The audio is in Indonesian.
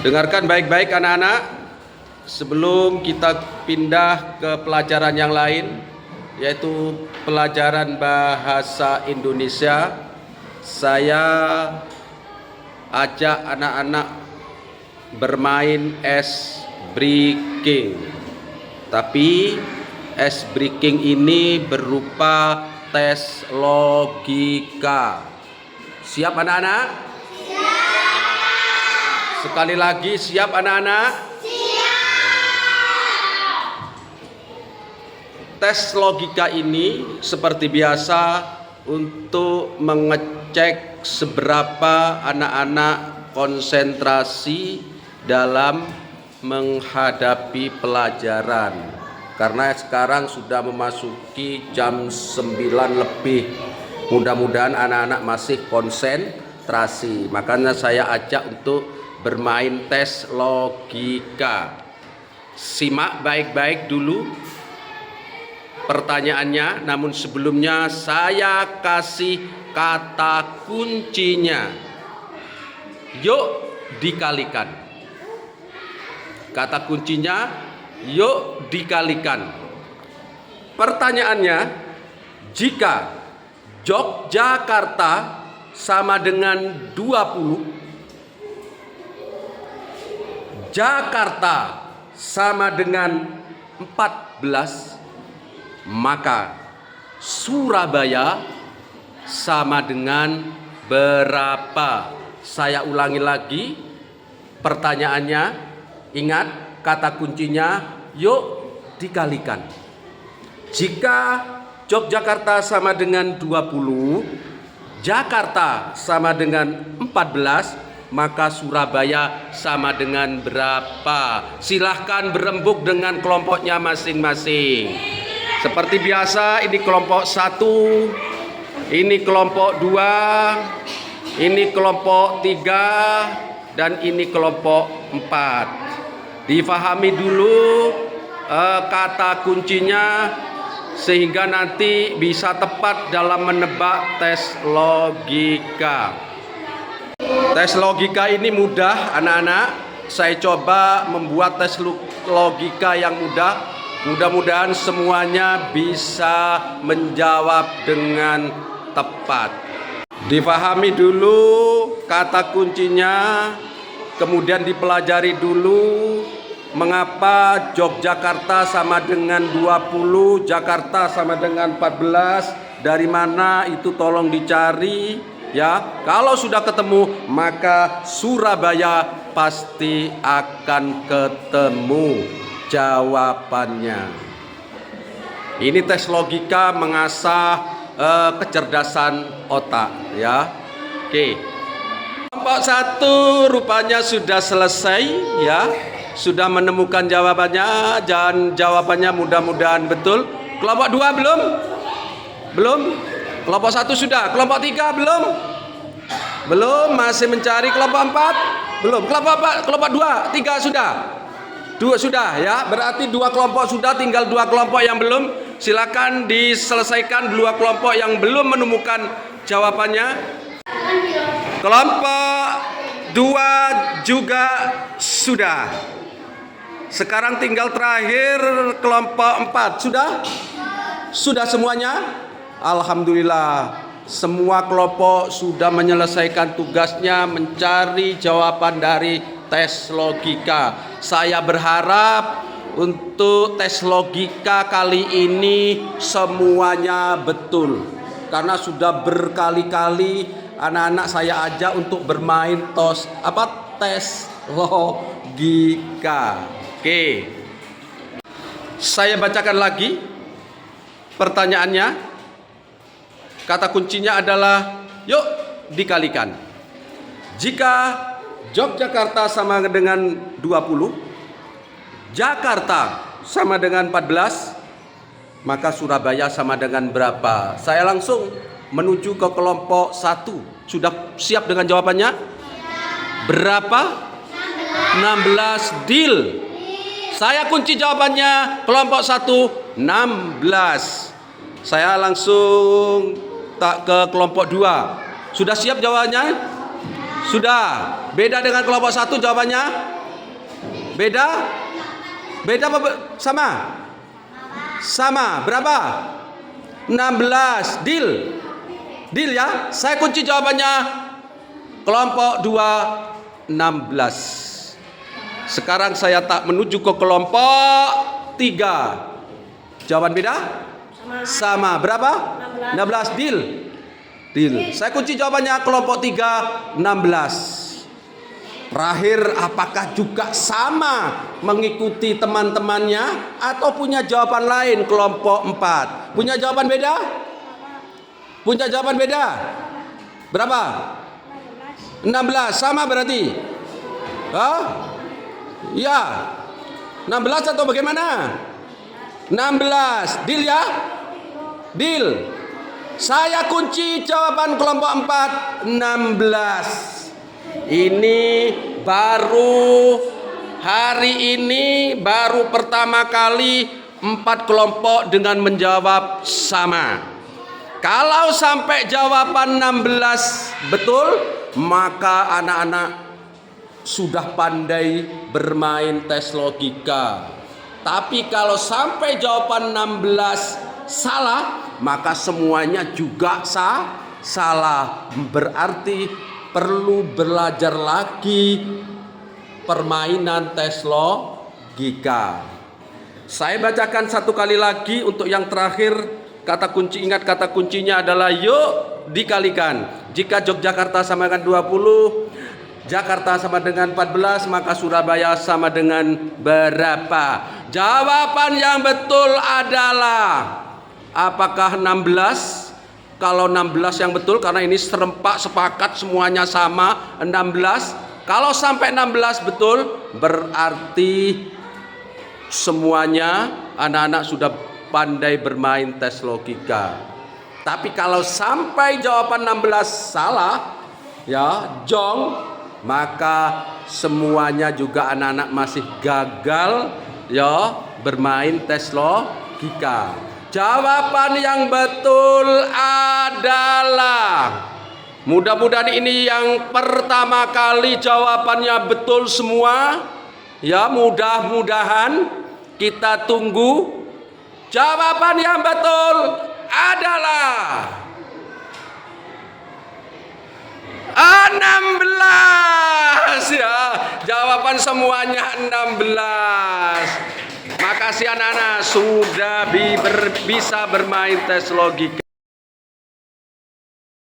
Dengarkan baik-baik anak-anak, sebelum kita pindah ke pelajaran yang lain, yaitu pelajaran bahasa Indonesia. Saya ajak anak-anak bermain ice breaking. Tapi ice breaking ini berupa tes logika. Siap anak-anak? Sekali lagi, siap anak-anak? Tes logika ini seperti biasa untuk mengecek seberapa anak-anak konsentrasi dalam menghadapi pelajaran. Karena sekarang sudah memasuki jam 9 lebih. Mudah-mudahan anak-anak masih konsentrasi. Makanya saya ajak untuk bermain tes logika. Simak baik-baik dulu pertanyaannya, namun sebelumnya saya kasih kata kuncinya. Yuk dikalikan. Kata kuncinya yuk dikalikan. Pertanyaannya, jika Yogyakarta sama dengan 20, Jakarta sama dengan 14, maka Surabaya sama dengan berapa? Saya ulangi lagi pertanyaannya. Ingat kata kuncinya, yuk dikalikan. Jika Yogyakarta sama dengan 20, Jakarta sama dengan 14, maka Surabaya sama dengan berapa? Silahkan berembuk dengan kelompoknya masing-masing. Seperti biasa, ini kelompok 1, ini kelompok 2, ini kelompok 3, dan ini kelompok 4. Difahami dulu kata kuncinya sehingga nanti bisa tepat dalam menebak tes logika. Tes logika ini mudah anak-anak. Saya coba membuat tes logika yang mudah. Mudah-mudahan semuanya bisa menjawab dengan tepat. Difahami dulu kata kuncinya, kemudian dipelajari dulu mengapa Yogyakarta sama dengan 20, Jakarta sama dengan 14. Dari mana itu tolong dicari. Ya, kalau sudah ketemu maka Surabaya pasti akan ketemu jawabannya. Ini tes logika mengasah kecerdasan otak, ya. Oke. Kelompok 1 rupanya sudah selesai, ya. Sudah menemukan jawabannya dan jawabannya mudah-mudahan betul. Kelompok 2 belum? Belum? Kelompok 1 sudah, kelompok 3 belum? Belum, masih mencari. Kelompok 4 belum. Kelompok 2, 3 sudah. 2 sudah, ya. Berarti 2 kelompok sudah, tinggal 2 kelompok yang belum. Silakan diselesaikan 2 kelompok yang belum menemukan jawabannya. Kelompok 2 juga sudah. Sekarang tinggal terakhir kelompok 4. Sudah? Sudah semuanya? Alhamdulillah, semua kelompok sudah menyelesaikan tugasnya mencari jawaban dari tes logika. Saya berharap untuk tes logika kali ini semuanya betul. Karena sudah berkali-kali anak-anak saya ajak untuk bermain tes logika. Oke. Saya bacakan lagi pertanyaannya. Kata kuncinya adalah yuk dikalikan. Jika Yogyakarta sama dengan 20, Jakarta sama dengan 14, maka Surabaya sama dengan berapa? Saya langsung menuju ke kelompok 1. Sudah siap dengan jawabannya? Berapa? 16 deal. Saya kunci jawabannya kelompok 1, 16. Saya langsung tak ke kelompok 2. Sudah siap jawabannya? Sudah. Beda dengan kelompok 1 jawabannya? Beda? Beda apa sama? Sama. Berapa? 16. Deal. Deal ya. Saya kunci jawabannya kelompok 2 16. Sekarang saya tak menuju ke kelompok 3. Jawaban beda? Sama. Berapa? 16. Deal. Deal. Saya kunci jawabannya kelompok 3 16. Terakhir, apakah juga sama mengikuti teman-temannya atau punya jawaban lain kelompok 4? Punya jawaban beda? Punya jawaban beda? Berapa? 16. Sama berarti? Hah? Ya. 16 atau bagaimana? 16. Deal ya? Deal. Saya kunci jawaban kelompok 4 16. Ini baru hari ini baru pertama kali 4 kelompok dengan menjawab sama. Kalau sampai jawaban 16 betul, maka anak-anak sudah pandai bermain tes logika. Tapi kalau sampai jawaban 16 salah, maka semuanya juga salah. Berarti perlu belajar lagi permainan tes logika. Saya bacakan satu kali lagi untuk yang terakhir. Kata kunci, ingat kata kuncinya adalah yuk dikalikan. Jika Yogyakarta sama dengan 20, Jakarta sama dengan 14, maka Surabaya sama dengan berapa? Jawaban yang betul adalah apakah 16? Kalau 16 yang betul, karena ini serempak sepakat semuanya sama 16. Kalau sampai 16 betul, berarti semuanya anak-anak sudah pandai bermain tes logika. Tapi kalau sampai jawaban 16 salah, ya, jong, maka semuanya juga anak-anak masih gagal ya bermain tes logika. Jawaban yang betul adalah, mudah-mudahan ini yang pertama kali jawabannya betul semua. Ya, mudah-mudahan. Kita tunggu. Jawaban yang betul adalah 16 ya. Jawaban semuanya 16. Makasih anak-anak sudah bisa bermain tes logika.